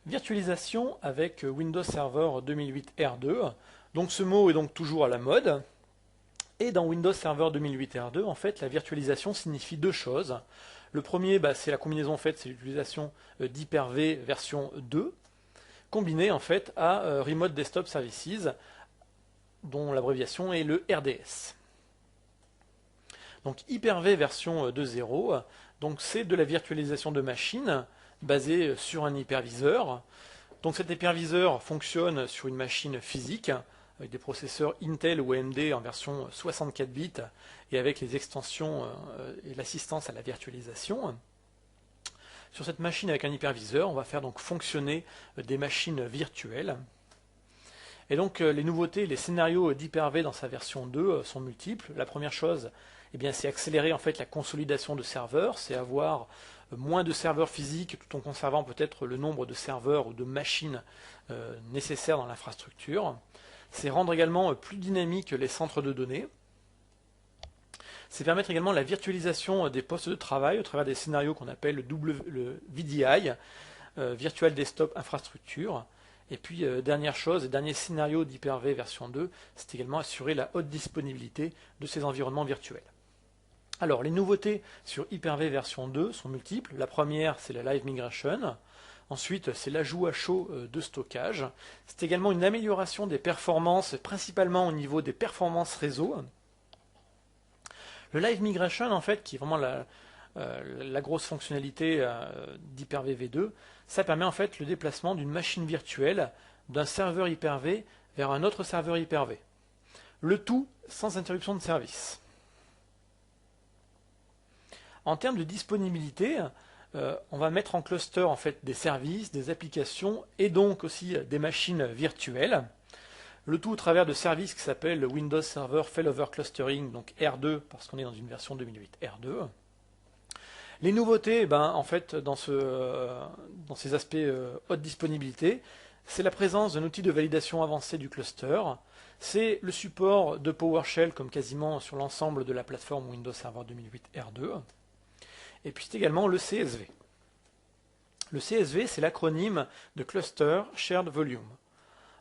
Virtualisation avec Windows Server 2008 R2. Donc ce mot est donc toujours à la mode. Et dans Windows Server 2008 R2, en fait, la virtualisation signifie deux choses. Le premier, c'est la combinaison, en fait, c'est l'utilisation d'Hyper-V version 2, combinée en fait à Remote Desktop Services, dont l'abréviation est le RDS. Donc Hyper-V version 2.0, donc c'est de la virtualisation de machines basée sur un hyperviseur. Donc cet hyperviseur fonctionne sur une machine physique avec des processeurs Intel ou AMD en version 64 bits et avec les extensions et l'assistance à la virtualisation. Sur cette machine avec un hyperviseur, on va faire donc fonctionner des machines virtuelles. Et donc les nouveautés, les scénarios d'Hyper-V dans sa version 2 sont multiples. La première chose, c'est accélérer en fait la consolidation de serveurs, c'est avoir moins de serveurs physiques tout en conservant peut-être le nombre de serveurs ou de machines nécessaires dans l'infrastructure. C'est rendre également plus dynamiques les centres de données. C'est permettre également la virtualisation des postes de travail au travers des scénarios qu'on appelle le VDI, Virtual Desktop Infrastructure. Et puis, dernière chose, dernier scénario d'Hyper-V version 2, c'est également assurer la haute disponibilité de ces environnements virtuels. Alors, les nouveautés sur Hyper-V version 2 sont multiples. La première, c'est la Live Migration. Ensuite, c'est l'ajout à chaud de stockage. C'est également une amélioration des performances, principalement au niveau des performances réseau. Le Live Migration, en fait, qui est vraiment la grosse fonctionnalité d'Hyper-V V2, ça permet en fait le déplacement d'une machine virtuelle d'un serveur Hyper-V vers un autre serveur Hyper-V. Le tout sans interruption de service. En termes de disponibilité, on va mettre en cluster en fait des services, des applications et donc aussi des machines virtuelles. Le tout au travers de services qui s'appellent Windows Server Failover Clustering, donc R2 parce qu'on est dans une version 2008 R2. Les nouveautés, en fait, dans ces aspects haute disponibilité, c'est la présence d'un outil de validation avancé du cluster, c'est le support de PowerShell comme quasiment sur l'ensemble de la plateforme Windows Server 2008 R2, et puis c'est également le CSV. Le CSV, c'est l'acronyme de Cluster Shared Volume.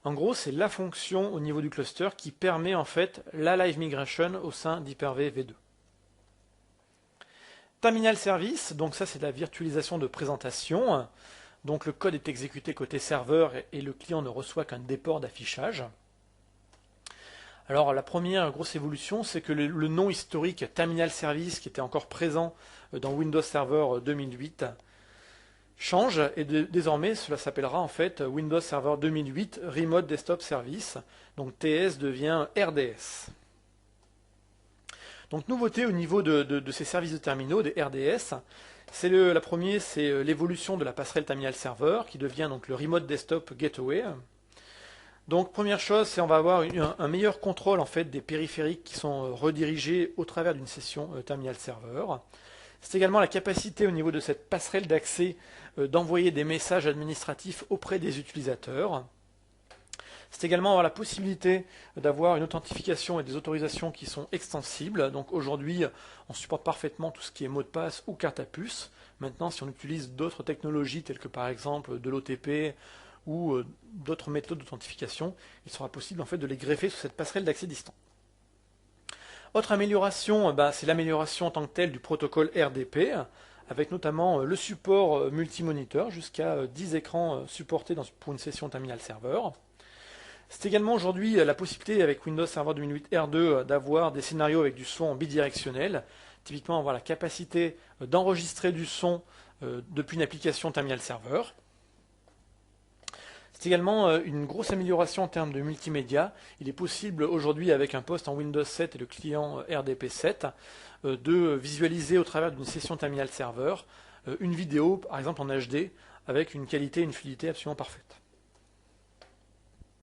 En gros, c'est la fonction au niveau du cluster qui permet en fait la live migration au sein d'Hyper-V V2. Terminal service, donc ça c'est la virtualisation de présentation. Donc le code est exécuté côté serveur et le client ne reçoit qu'un déport d'affichage. Alors la première grosse évolution, c'est que le nom historique Terminal Service qui était encore présent dans Windows Server 2008 change et désormais cela s'appellera en fait Windows Server 2008 Remote Desktop Service. Donc TS devient RDS. Donc nouveauté au niveau de ces services de terminaux, des RDS, la première, c'est l'évolution de la passerelle Terminal Server qui devient donc le Remote Desktop Gateway. Donc première chose, c'est on va avoir un meilleur contrôle en fait des périphériques qui sont redirigés au travers d'une session Terminal Server. C'est également la capacité au niveau de cette passerelle d'accès d'envoyer des messages administratifs auprès des utilisateurs. C'est également avoir la possibilité d'avoir une authentification et des autorisations qui sont extensibles. Donc aujourd'hui, on supporte parfaitement tout ce qui est mot de passe ou carte à puce. Maintenant, si on utilise d'autres technologies telles que par exemple de l'OTP ou d'autres méthodes d'authentification, il sera possible en fait de les greffer sur cette passerelle d'accès distant. Autre amélioration, c'est l'amélioration en tant que telle du protocole RDP, avec notamment le support multimoniteur, jusqu'à 10 écrans supportés pour une session terminal serveur. C'est également aujourd'hui la possibilité avec Windows Server 2008 R2 d'avoir des scénarios avec du son bidirectionnel, typiquement avoir la capacité d'enregistrer du son depuis une application terminal serveur. C'est également une grosse amélioration en termes de multimédia. Il est possible aujourd'hui avec un poste en Windows 7 et le client RDP 7 de visualiser au travers d'une session terminal serveur une vidéo par exemple en HD avec une qualité et une fluidité absolument parfaite.